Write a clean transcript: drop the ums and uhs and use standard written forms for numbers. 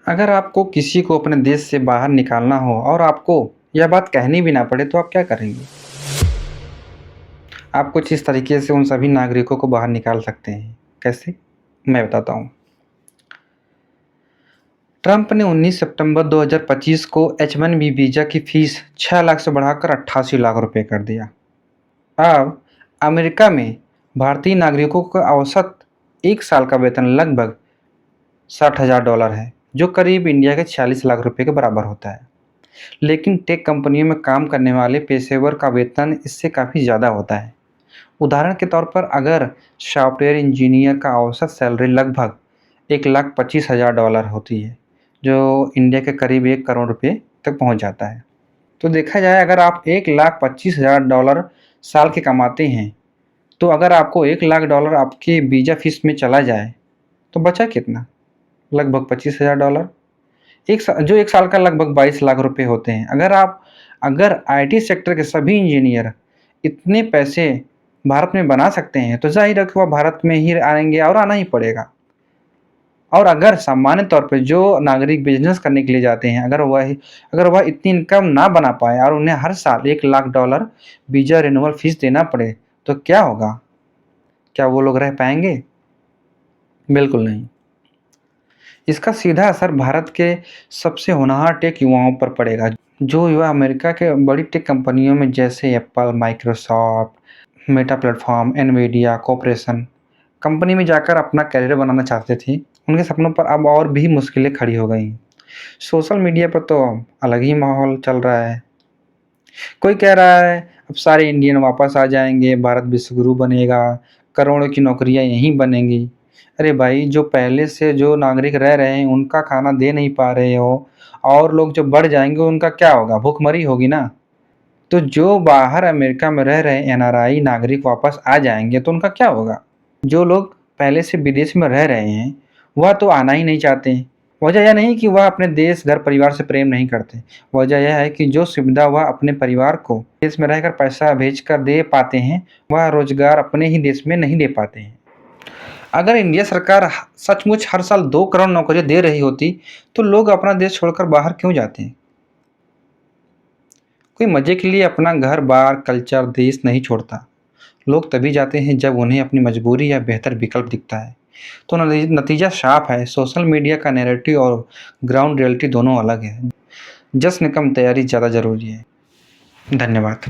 अगर आपको किसी को अपने देश से बाहर निकालना हो और आपको यह बात कहनी भी ना पड़े तो आप क्या करेंगे? आप कुछ इस तरीके से उन सभी नागरिकों को बाहर निकाल सकते हैं। कैसे? मैं बताता हूँ। ट्रंप ने 19 सितंबर 2025 को H-1B वीज़ा की फ़ीस 6 लाख से बढ़ाकर 88 लाख रुपए कर दिया। अब अमेरिका में भारतीय नागरिकों का औसत 1 साल का वेतन लगभग $60,000 है, जो करीब इंडिया के 46 लाख रुपए के बराबर होता है। लेकिन टेक कंपनियों में काम करने वाले पेशेवर का वेतन इससे काफ़ी ज़्यादा होता है। उदाहरण के तौर पर अगर सॉफ्टवेयर इंजीनियर का औसत सैलरी लगभग $1,25,000 होती है, जो इंडिया के करीब 1 करोड़ रुपए तक पहुंच जाता है। तो देखा जाए अगर आप $1,25,000 साल के कमाते हैं, तो अगर आपको $1,00,000 आपके वीज़ा फीस में चला जाए, तो बचा कितना? लगभग $25,000। जो 1 साल का लगभग 22 लाख रुपए होते हैं। अगर आईटी सेक्टर के सभी इंजीनियर इतने पैसे भारत में बना सकते हैं, तो ज़ाहिर है कि वह भारत में ही आएँगे और आना ही पड़ेगा। और अगर सामान्य तौर पे जो नागरिक बिज़नेस करने के लिए जाते हैं, अगर वह इतनी इनकम ना बना पाए और उन्हें हर साल $1,00,000 वीज़ा रिन्यूअल फ़ीस देना पड़े, तो क्या होगा? क्या वो लोग रह पाएँगे? बिल्कुल नहीं। इसका सीधा असर भारत के सबसे होनहार टेक युवाओं पर पड़ेगा। जो युवा अमेरिका के बड़ी टेक कंपनियों में जैसे Apple, Microsoft, Meta platform, Nvidia corporation company में जाकर अपना करियर बनाना चाहते थे, उनके सपनों पर अब और भी मुश्किलें खड़ी हो गई। सोशल मीडिया पर तो अलग ही माहौल चल रहा है। कोई कह रहा है अब सारे इंडियन वापस आ जाएंगे, भारत विश्वगुरु बनेगा, करोड़ों की नौकरियां यहीं बनेंगी। अरे भाई, जो पहले से जो नागरिक रह रहे हैं उनका खाना दे नहीं पा रहे हो और लोग जो बढ़ जाएंगे उनका क्या होगा? भूखमरी होगी ना। तो जो बाहर अमेरिका में रह रहे एनआरआई नागरिक वापस आ जाएंगे तो उनका क्या होगा? जो लोग पहले से विदेश में रह रहे हैं वह तो आना ही नहीं चाहते हैं। वजह यह नहीं कि वह अपने देश घर परिवार से प्रेम नहीं करते। वजह यह है कि जो सुविधा वह अपने परिवार को देश में रहकर पैसा भेजकर दे पाते हैं, वह रोजगार अपने ही देश में नहीं दे पाते हैं। अगर इंडिया सरकार सचमुच हर साल 2 करोड़ नौकरियां दे रही होती, तो लोग अपना देश छोड़कर बाहर क्यों जाते हैं? कोई मजे के लिए अपना घर बार कल्चर देश नहीं छोड़ता। लोग तभी जाते हैं जब उन्हें अपनी मजबूरी या बेहतर विकल्प दिखता है। तो नतीजा साफ है, सोशल मीडिया का नैरेटिव और ग्राउंड रियलिटी दोनों अलग है। जश्न कम तैयारी ज़्यादा ज़रूरी है। धन्यवाद।